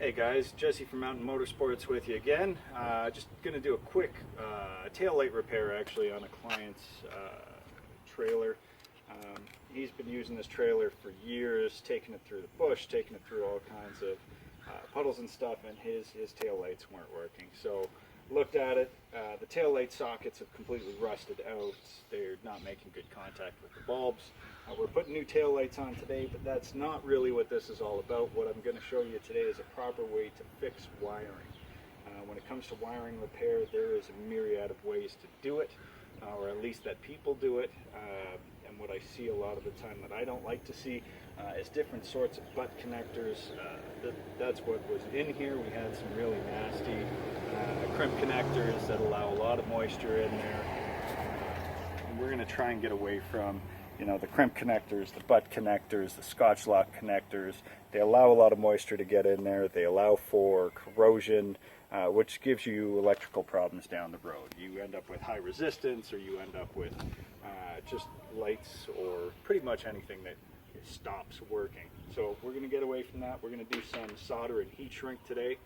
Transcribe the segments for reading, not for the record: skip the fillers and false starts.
Hey guys, Jesse from Mountain Motorsports with you again. Just going to do a quick tail light repair actually on a client's trailer. He's been using this trailer for years, taking it through the bush, taking it through all kinds of puddles and stuff, and his tail lights weren't working. So looked at it, the tail light sockets have completely rusted out. They're not making good contact with the bulbs. We're putting new tail lights on today, but that's not really what this is all about. What I'm going to show you today is a proper way to fix wiring. When it comes to wiring repair, there is a myriad of ways to do it, or at least that people do it. And what I see a lot of the time that I don't like to see is different sorts of butt connectors. That's what was in here. We had some really nasty crimp connectors that allow a lot of moisture in there. And we're going to try and get away from the crimp connectors, the butt connectors, the Scotch lock connectors. They allow a lot of moisture to get in there. They allow for corrosion, which gives you electrical problems down the road. You end up with high resistance, or you end up with just lights, or pretty much anything that stops working. So we're going to get away from that. We're going to do some solder and heat shrink today.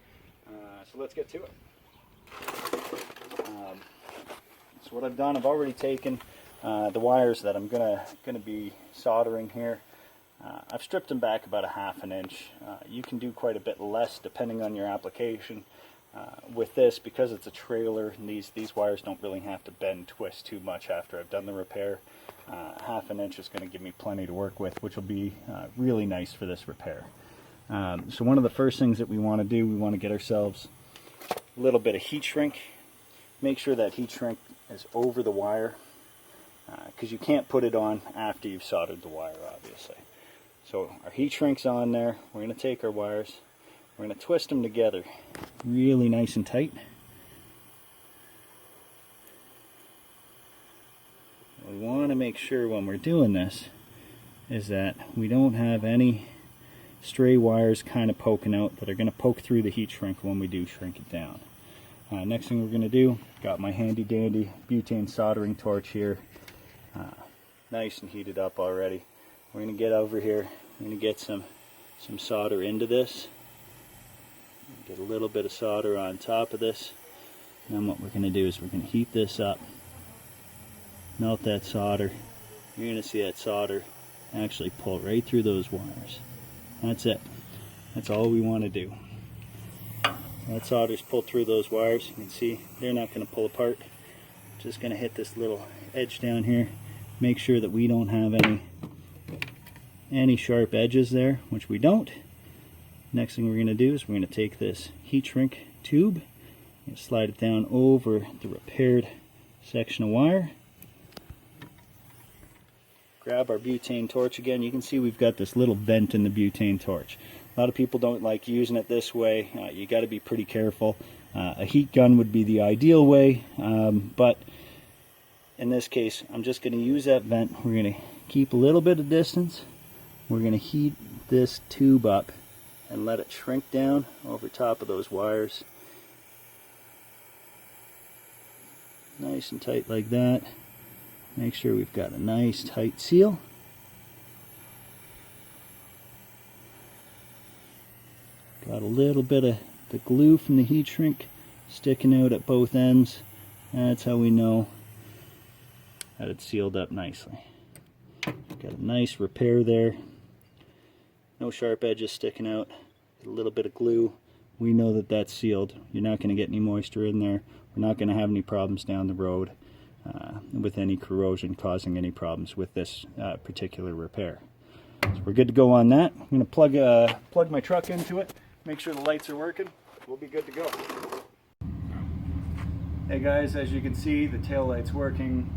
So let's get to it. So what I've done, I've already taken the wires that I'm gonna be soldering here. I've stripped them back about 1/2 inch. You can do quite a bit less depending on your application. With this, because it's a trailer, and these wires don't really have to bend, twist too much after I've done the repair. 1/2 inch is going to give me plenty to work with, which will be really nice for this repair. So one of the first things that we want to do, we want to get ourselves a little bit of heat shrink. Make sure that heat shrink is over the wire, because you can't put it on after you've soldered the wire, obviously. So our heat shrink's on there. We're going to take our wires, we're going to twist them together really nice and tight. We want to make sure when we're doing this is that we don't have any stray wires kind of poking out that are going to poke through the heat shrink when we do shrink it down. Next thing we're going to do, got my handy dandy butane soldering torch here, nice and heated up already. We're going to get over here, we're going to get some solder into this, get a little bit of solder on top of this, and then what we're going to do is we're going to heat this up, melt that solder. You're going to see that solder actually pull right through those wires. That's it. That's all we want to do. That solder's pulled through those wires. You can see they're not going to pull apart. Just going to hit this little edge down here. Make sure that we don't have any sharp edges there, which we don't. Next thing we're going to do is we're going to take this heat shrink tube and slide it down over the repaired section of wire. Grab our butane torch again. You can see we've got this little vent in the butane torch. A lot of people don't like using it this way. You got to be pretty careful. A heat gun would be the ideal way, but in this case, I'm just going to use that vent. We're going to keep a little bit of distance. We're going to heat this tube up and let it shrink down over top of those wires. Nice and tight like that. Make sure we've got a nice tight seal. Got a little bit of the glue from the heat shrink sticking out at both ends. That's how we know that it's sealed up nicely. Got a nice repair there. No sharp edges sticking out. A little bit of glue. We know that that's sealed. You're not going to get any moisture in there. We're not going to have any problems down the road with any corrosion causing any problems with this particular repair. So we're good to go on that. I'm going to plug my truck into it. Make sure the lights are working. We'll be good to go. Hey guys, as you can see, the tail light's working.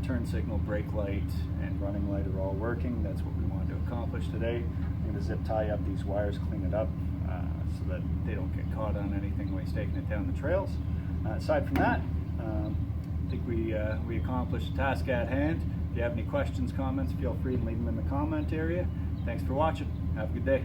Turn signal, brake light, and running light are all working. That's what we wanted to accomplish today. I'm going to zip tie up these wires, clean it up so that they don't get caught on anything while he's taking it down the trails. Aside from that, I think we accomplished the task at hand. If you have any questions, comments, feel free to leave them in the comment area. Thanks for watching. Have a good day.